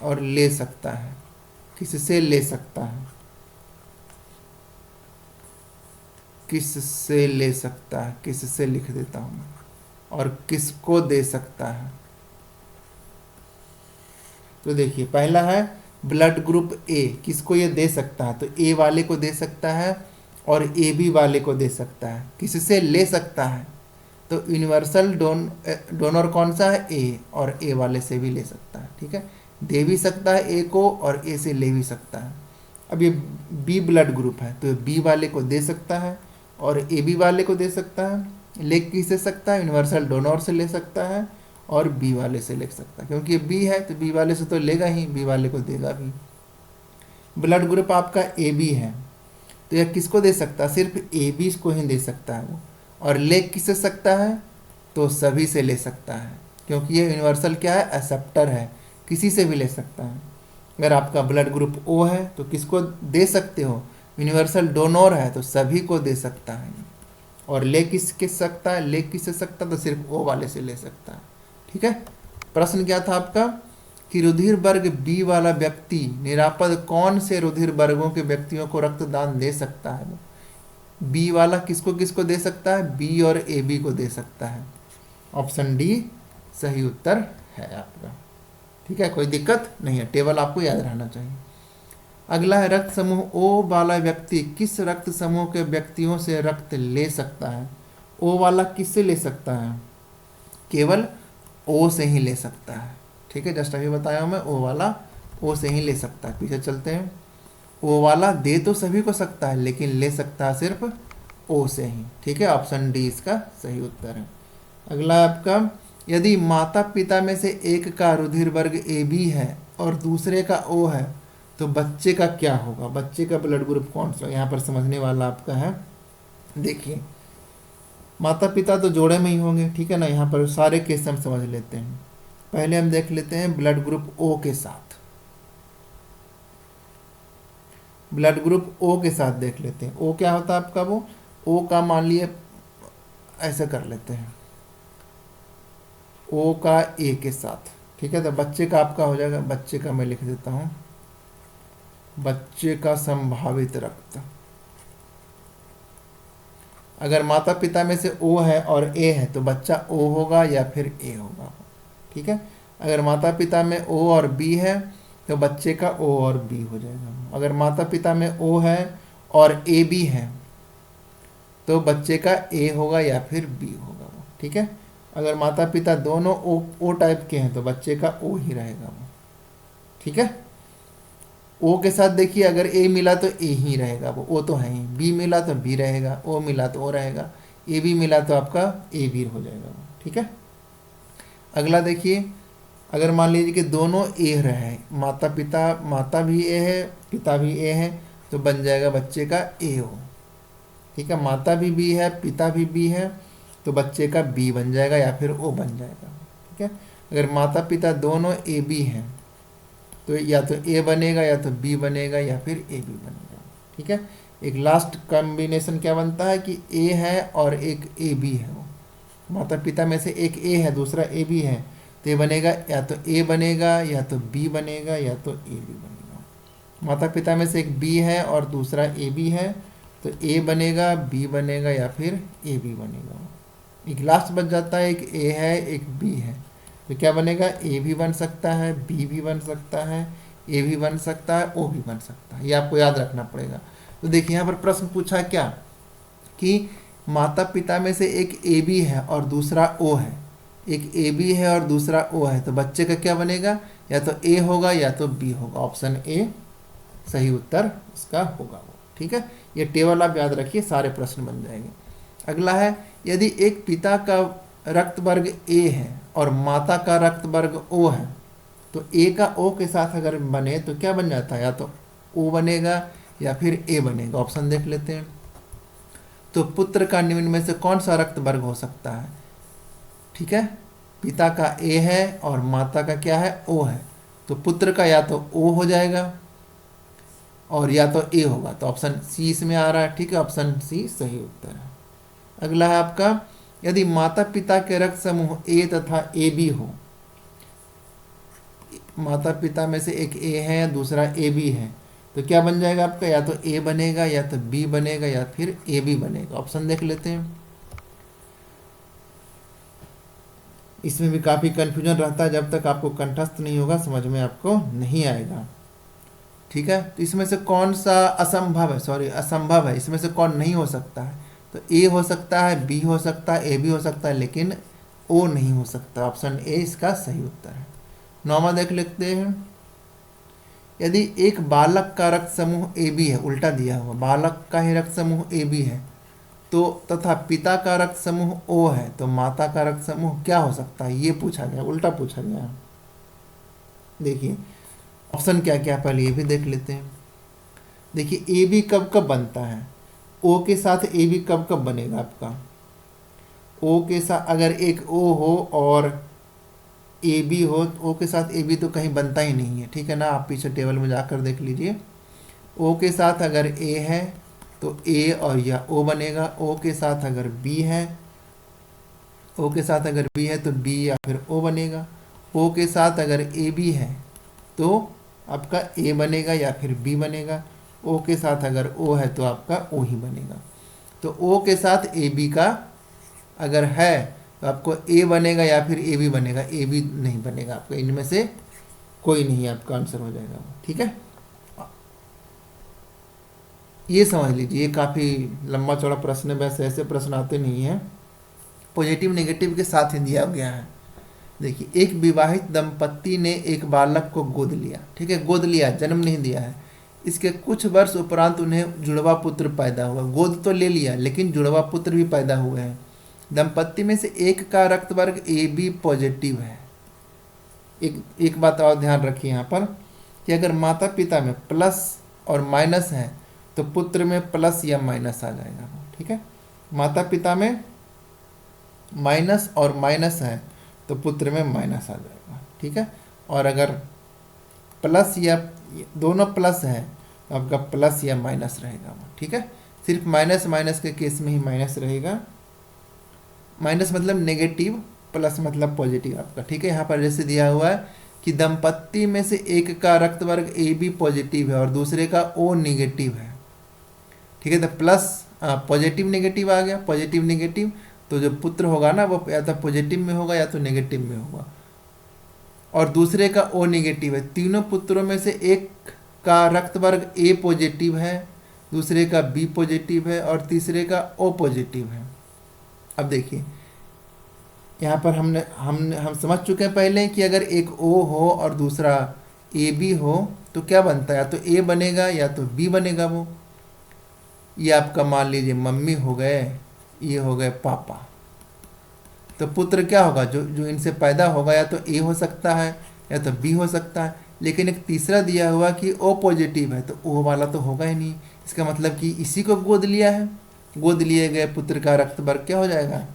और ले सकता है, किससे ले सकता है, किससे ले सकता है, किससे लिख देता हूं, और किसको दे सकता है। तो देखिए पहला है ब्लड ग्रुप ए, किसको ये दे सकता है? तो ए वाले को दे सकता है और ए बी वाले को दे सकता है। किससे ले सकता है? तो यूनिवर्सल डोनर कौन सा है? ए, और ए वाले से भी ले सकता है। ठीक है, दे भी सकता है ए को और ए से ले भी सकता है। अब ये बी ब्लड ग्रुप है, तो बी वाले को दे सकता है और ए बी वाले को दे सकता है। ले किससे सकता है? यूनिवर्सल डोनर से ले सकता है और बी वाले से ले सकता है, क्योंकि बी है तो बी वाले से तो लेगा ही, बी वाले को देगा भी। ब्लड ग्रुप आपका ए बी है, तो यह किसको दे सकता है? सिर्फ ए बी को ही दे सकता है वो। और ले किससे सकता है? तो सभी से ले सकता है, क्योंकि ये यूनिवर्सल क्या है? एक्सेप्टर है, किसी से भी ले सकता है। अगर आपका ब्लड ग्रुप ओ है तो किसको दे सकते हो? यूनिवर्सल डोनर है तो सभी को दे सकता है। और ले किसके सकता है? ले किससे सकता है? तो सिर्फ ओ वाले से ले सकता है। ठीक है, प्रश्न क्या था आपका कि रुधिर वर्ग बी वाला व्यक्ति निरापद कौन से रुधिर वर्गों के व्यक्तियों को रक्तदान दे सकता है? बी वाला किसको किसको दे सकता है? बी और ए बी को दे सकता है। ऑप्शन डी सही उत्तर है आपका। ठीक है, कोई दिक्कत नहीं है, टेबल आपको याद रहना चाहिए। अगला है रक्त समूह ओ वाला व्यक्ति किस रक्त समूह के व्यक्तियों से रक्त ले सकता है? ओ वाला किससे ले सकता है? केवल ओ से ही ले सकता है। ठीक है, जस्ट अभी बताया मैं, ओ वाला ओ से ही ले सकता है। पीछे चलते हैं। ओ वाला दे तो सभी को सकता है, लेकिन ले सकता है सिर्फ ओ से ही। ठीक है, ऑप्शन डी इसका सही उत्तर है। अगला आपका, यदि माता पिता में से एक का रुधिर वर्ग ए बी है और दूसरे का ओ है तो बच्चे का क्या होगा? बच्चे का ब्लड ग्रुप कौन सा? यहाँ पर समझने वाला आपका है। देखिए माता पिता तो जोड़े में ही होंगे, ठीक है ना। यहाँ पर सारे केस हम समझ लेते हैं। पहले हम देख लेते हैं ब्लड ग्रुप ओ के साथ। ब्लड ग्रुप ओ के साथ देख लेते हैं। ओ क्या होता है आपका? वो ओ का मान लिए ऐसे कर लेते हैं, ओ का ए के साथ। ठीक है, तो बच्चे का आपका हो जाएगा, बच्चे का मैं लिख देता हूँ, बच्चे का संभावित रक्त। अगर माता पिता में से ओ है और ए है तो बच्चा ओ होगा या फिर ए होगा। ठीक है, अगर माता पिता में ओ और बी है तो बच्चे का ओ और बी हो जाएगा। अगर माता पिता में ओ है और ए बी है तो बच्चे का ए होगा या फिर बी होगा। ठीक है, अगर माता पिता दोनों ओ टाइप के हैं तो बच्चे का ओ ही रहेगा वो। ठीक है, ओ के साथ देखिए अगर ए मिला तो ए ही रहेगा वो, ओ तो है ही। बी मिला तो बी रहेगा, ओ मिला तो ओ रहेगा, ए बी मिला तो आपका ए बी हो जाएगा वो। ठीक है, अगला देखिए, अगर मान लीजिए कि दोनों ए रहे, माता भी ए है पिता भी ए है, तो बन जाएगा बच्चे का ए हो। ठीक है, माता भी बी है पिता भी बी है तो बच्चे का बी बन जाएगा या फिर ओ बन जाएगा। ठीक है, अगर माता पिता दोनों ए बी हैं तो या तो ए बनेगा या तो बी बनेगा या फिर ए बी बनेगा। ठीक है, एक लास्ट कॉम्बिनेशन क्या बनता है कि ए है और एक ए बी है वो, माता पिता में से एक ए है, दूसरा ए बी है, तो ये बनेगा या तो ए बनेगा या तो बी बनेगा या तो ए बी बनेगा। माता पिता में से एक बी है और दूसरा ए बी है, तो ए बनेगा, बी बनेगा या फिर ए बी बनेगा। एक लास्ट बच जाता है, एक ए है एक बी है, तो क्या बनेगा, ए भी बन सकता है, बी भी बन सकता है, ए भी बन सकता है, ओ भी बन सकता है। ये आपको याद रखना पड़ेगा। तो देखिए यहाँ पर प्रश्न पूछा क्या कि माता पिता में से एक ए बी है और दूसरा ओ है, एक ए बी है और दूसरा ओ है, तो बच्चे का क्या बनेगा, या तो ए होगा या तो बी होगा। ऑप्शन ए सही उत्तर इसका होगा वो। ठीक है, ये टेबल आप याद रखिए, सारे प्रश्न बन जाएंगे। अगला है, यदि एक पिता का रक्त वर्ग ए है और माता का रक्त वर्ग ओ है, तो ए का ओ के साथ अगर बने तो क्या बन जाता है, या तो ओ बनेगा या फिर ए बनेगा। ऑप्शन देख लेते हैं। तो पुत्र का निम्न में से कौन सा रक्त वर्ग हो सकता है। ठीक है, पिता का ए है और माता का क्या है, ओ है, तो पुत्र का या तो ओ हो जाएगा और या तो ए होगा, तो ऑप्शन सी इसमें आ रहा है। ठीक है, ऑप्शन सी सही उत्तर है। अगला है आपका, यदि माता पिता के रक्त समूह ए तथा ए बी हो, माता पिता में से एक ए है दूसरा ए बी है, तो क्या बन जाएगा आपका, या तो ए बनेगा या तो बी बनेगा या फिर ए बी बनेगा। ऑप्शन देख लेते हैं। इसमें भी काफ़ी कन्फ्यूजन रहता है, जब तक आपको कंठस्थ नहीं होगा समझ में आपको नहीं आएगा। ठीक है, तो इसमें से कौन सा असंभव है, सॉरी असंभव है, इसमें से कौन नहीं हो सकता है, तो ए हो सकता है, बी हो सकता है, ए बी हो सकता है, लेकिन ओ नहीं हो सकता। ऑप्शन ए इसका सही उत्तर है। 9वां देख लेते हैं, यदि एक बालक का रक्त समूह ए बी है, उल्टा दिया हुआ, बालक का ही रक्त समूह ए बी है, तो तथा पिता का रक्त समूह ओ है, तो माता का रक्त समूह क्या हो सकता है, ये पूछा गया, उल्टा पूछा गया। देखिए ऑप्शन क्या क्या, पहले ये भी देख लेते हैं। देखिए ए बी कब कब बनता है, ओ के साथ ए बी कब कब बनेगा आपका, ओ के साथ अगर एक ओ हो और ए बी हो, तो ओ के साथ ए बी तो कहीं बनता ही नहीं है। ठीक है ना, आप पीछे टेबल में जाकर देख लीजिए। ओ के साथ अगर ए है तो ए और या ओ बनेगा, ओ के साथ अगर बी है, ओ के साथ अगर बी है तो बी या फिर ओ बनेगा, ओ के साथ अगर ए बी है तो आपका ए बनेगा या फिर बी बनेगा, ओ के साथ अगर ओ है तो आपका ओ ही बनेगा। तो ओ के साथ ए बी का अगर है तो आपको ए बनेगा या फिर ए बी बनेगा, ए बी नहीं बनेगा आपका, इनमें से कोई नहीं आपका आंसर हो जाएगा वो। ठीक है, ये समझ लीजिए, ये काफ़ी लंबा चौड़ा प्रश्न है, वैसे ऐसे प्रश्न आते नहीं हैं, पॉजिटिव नेगेटिव के साथ ही दिया गया है। देखिए, एक विवाहित दंपत्ति ने एक बालक को गोद लिया। ठीक है, गोद लिया, जन्म नहीं दिया है। इसके कुछ वर्ष उपरांत उन्हें जुड़वा पुत्र पैदा हुआ। गोद तो ले लिया लेकिन जुड़वा पुत्र भी पैदा हुए हैं। दंपत्ति में से एक का रक्त वर्ग ए बी पॉजिटिव है। एक बात और ध्यान रखिए यहाँ पर कि अगर माता पिता में प्लस और माइनस है तो पुत्र में प्लस या माइनस आ जाएगा। ठीक है, माता पिता में माइनस और माइनस है तो पुत्र में माइनस आ जाएगा। ठीक है, और अगर प्लस या दोनों प्लस है तो आपका प्लस या माइनस रहेगा। ठीक है, सिर्फ माइनस माइनस के केस में ही माइनस रहेगा। माइनस मतलब नेगेटिव, प्लस मतलब पॉजिटिव आपका। ठीक है, यहाँ पर जैसे दिया हुआ है कि दंपत्ति में से एक का रक्त वर्ग ए बी पॉजिटिव है और दूसरे का ओ नेगेटिव है। ठीक है, तो प्लस पॉजिटिव नेगेटिव आ गया, पॉजिटिव नेगेटिव, तो जो पुत्र होगा ना वो या तो पॉजिटिव में होगा या तो नेगेटिव में होगा, और दूसरे का ओ नेगेटिव है। तीनों पुत्रों में से एक का रक्त वर्ग ए पॉजिटिव है, दूसरे का बी पॉजिटिव है और तीसरे का ओ पॉजिटिव है। अब देखिए यहाँ पर हम समझ चुके हैं पहले कि अगर एक ओ हो और दूसरा ए बी हो तो क्या बनता है, या तो ए बनेगा या तो बी बनेगा। वो ये आपका मान लीजिए मम्मी हो गए, ये हो गए पापा, तो पुत्र क्या होगा, जो इनसे पैदा होगा या तो ए हो सकता है या तो बी हो सकता है। लेकिन एक तीसरा दिया हुआ कि ओ पॉजिटिव है, तो ओ वाला तो होगा ही नहीं। इसका मतलब कि इसी को गोद लिया है, गोद लिए गए पुत्र का रक्त वर्ग क्या हो जाएगा,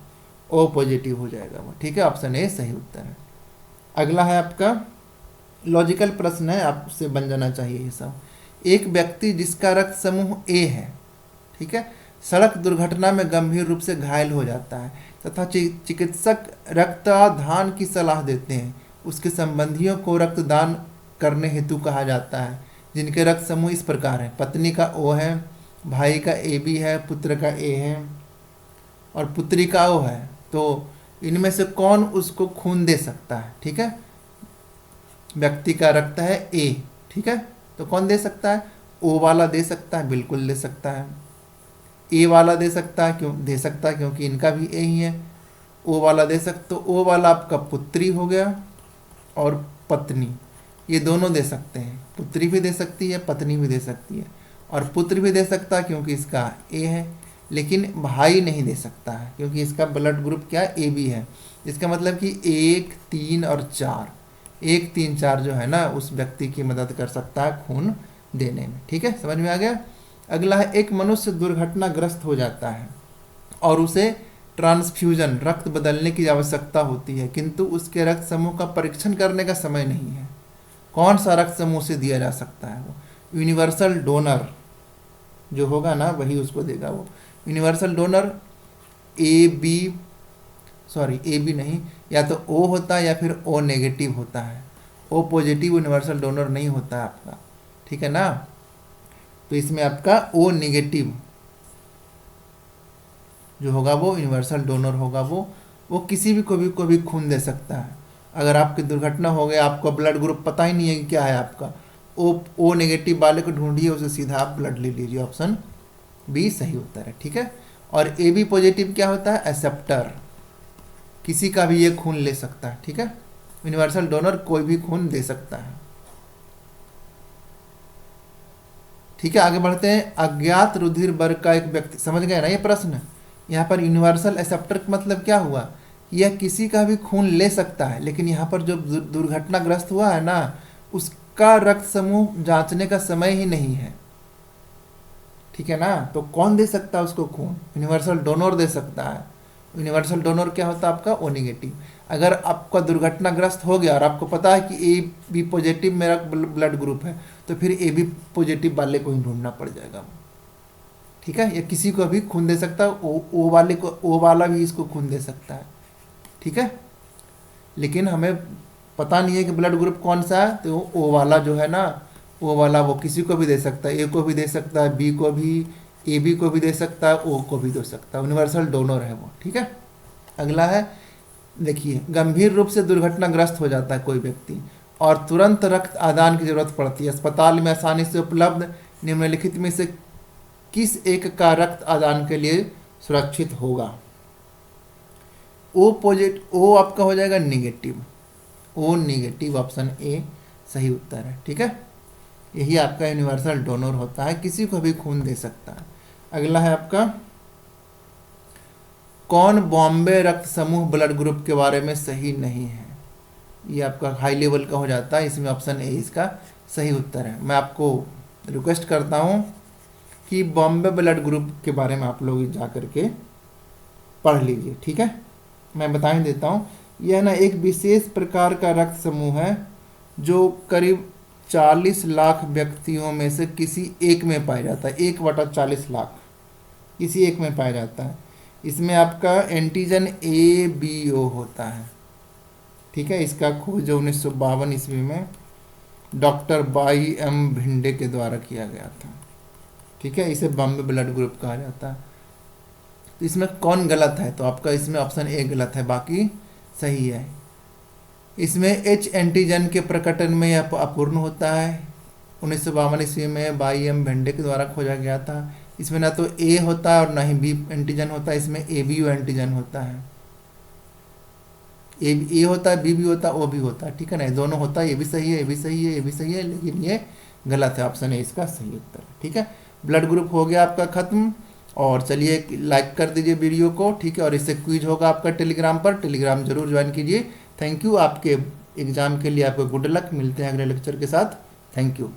ओ पॉजिटिव हो जाएगा वो। ठीक है, ऑप्शन ए सही उत्तर है। अगला है आपका लॉजिकल प्रश्न है, आपसे बन जाना चाहिए ये सब। एक व्यक्ति जिसका रक्त समूह ए है, ठीक है, सड़क दुर्घटना में गंभीर रूप से घायल हो जाता है, तथा चिकित्सक रक्तदान की सलाह देते हैं, उसके संबंधियों को रक्तदान करने हेतु कहा जाता है, जिनके रक्त समूह इस प्रकार हैं। पत्नी का O है, भाई का AB है, पुत्र का A है और पुत्री का O है। तो इनमें से कौन उसको खून दे सकता है? ठीक है, व्यक्ति का रक्त है A, ठीक है, तो कौन दे सकता है? O वाला दे सकता है, बिल्कुल दे सकता है। A वाला दे सकता है, क्यों दे सकता है? क्योंकि इनका भी A ही है। O वाला दे सकते, तो O वाला आपका पुत्री हो गया और पत्नी, ये दोनों दे सकते हैं। पुत्री भी दे सकती है, पत्नी भी दे सकती है, और पुत्र भी दे सकता है क्योंकि इसका A है। लेकिन भाई नहीं दे सकता है क्योंकि इसका ब्लड ग्रुप क्या है? AB है। इसका मतलब कि 1, 3 और 4, 1, 3, 4 जो है ना, उस व्यक्ति की मदद कर सकता है खून देने में। ठीक है, समझ में आ गया। अगला है, एक मनुष्य दुर्घटनाग्रस्त हो जाता है और उसे ट्रांसफ्यूजन रक्त बदलने की आवश्यकता होती है, किंतु उसके रक्त समूह का परीक्षण करने का समय नहीं है। कौन सा रक्त समूह से दिया जा सकता है? वो यूनिवर्सल डोनर जो होगा ना, वही उसको देगा। वो यूनिवर्सल डोनर ए बी नहीं, या तो O होता है या फिर O नेगेटिव होता है। O पॉजिटिव यूनिवर्सल डोनर नहीं होता है आपका, ठीक है ना। तो इसमें आपका O नेगेटिव जो होगा वो यूनिवर्सल डोनर होगा। वो किसी भी को भी खून दे सकता है। अगर आपकी दुर्घटना हो गया, आपको ब्लड ग्रुप पता ही नहीं है कि क्या है आपका, O नेगेटिव वाले को ढूंढिए, उसे सीधा आप ब्लड ले लीजिए। ऑप्शन B सही उत्तर है, ठीक है। और AB पॉजिटिव क्या होता है? एक्सेप्टर, किसी का भी ये खून ले सकता है, ठीक है। यूनिवर्सल डोनर कोई भी खून दे सकता है, ठीक है। आगे बढ़ते हैं। अज्ञात रुधिर वर्ग का एक व्यक्ति, समझ गए ना ये प्रश्न। यहाँ पर यूनिवर्सल एक्सेप्टर का मतलब क्या हुआ? यह किसी का भी खून ले सकता है, लेकिन यहाँ पर जो दुर्घटनाग्रस्त हुआ है ना, उसका रक्त समूह जांचने का समय ही नहीं है, ठीक है ना। तो कौन दे सकता है उसको खून? यूनिवर्सल डोनर दे सकता है। यूनिवर्सल डोनर क्या होता है आपका? O negative. अगर आपका दुर्घटनाग्रस्त हो गया और आपको पता है कि AB पॉजिटिव मेरा ब्लड ग्रुप है, तो फिर AB पॉजिटिव वाले को ही ढूंढना पड़ जाएगा, ठीक है। या किसी को भी खून दे सकता है, O वाले को, O वाला भी इसको खून दे सकता है, ठीक है। लेकिन हमें पता नहीं है कि ब्लड ग्रुप कौन सा है, तो O वाला जो है ना, O वाला वो किसी को भी दे सकता है। A को भी दे सकता है, B को भी, AB को भी दे सकता है, O को भी दे सकता है। यूनिवर्सल डोनर है वो, ठीक है। अगला है, देखिए, गंभीर रूप से दुर्घटनाग्रस्त हो जाता है कोई व्यक्ति और तुरंत रक्त आदान की जरूरत पड़ती है। अस्पताल में आसानी से उपलब्ध निम्नलिखित में से किस एक का रक्त आदान के लिए सुरक्षित होगा? O आपका हो जाएगा negative, O negative, option A सही उत्तर है, ठीक है। यही आपका यूनिवर्सल डोनर होता है, किसी को भी खून दे सकता है। अगला है आपका, कौन बॉम्बे रक्त समूह ब्लड ग्रुप के बारे में सही नहीं है? ये आपका हाई लेवल का हो जाता है, इसमें ऑप्शन A इसका सही उत्तर है। मैं आपको रिक्वेस्ट करता हूँ कि बॉम्बे ब्लड ग्रुप के बारे में आप लोग जा करके पढ़ लीजिए, ठीक है। मैं बता ही देता हूँ, यह ना एक विशेष प्रकार का रक्त समूह है जो करीब 40 लाख व्यक्तियों में से किसी एक में पाया जाता है। 1/40 लाख किसी एक में पाया जाता है। इसमें आपका एंटीजन ABO होता है, ठीक है। इसका खोज 1952 ईस्वी में डॉक्टर Y.M. भिंडे के द्वारा किया गया था, ठीक है। इसे बॉम्बे ब्लड ग्रुप कहा जाता है। तो इसमें कौन गलत है? तो आपका इसमें ऑप्शन A गलत है, बाकी सही है। इसमें H एंटीजन के प्रकटन में यह अपूर्ण होता है। 1952 ईस्वी में Y.M. भिंडे के द्वारा खोजा गया था। इसमें ना तो A होता है और ना ही B एंटीजन होता है, इसमें ABO एंटीजन होता है। A होता है, B भी होता है, O भी होता है, ठीक है ना। दोनों होता है, ये भी सही है, ये भी सही है, ये भी सही है, लेकिन ये गलत है। ऑप्शन A इसका सही उत्तर है, ठीक है। ब्लड ग्रुप हो गया आपका खत्म। और चलिए लाइक कर दीजिए वीडियो को, ठीक है। और इससे क्विज होगा आपका टेलीग्राम पर, टेलीग्राम जरूर ज्वाइन कीजिए। Thank you. आपके एग्जाम के लिए आपको गुड लक। मिलते हैं अगले लेक्चर के साथ। Thank you.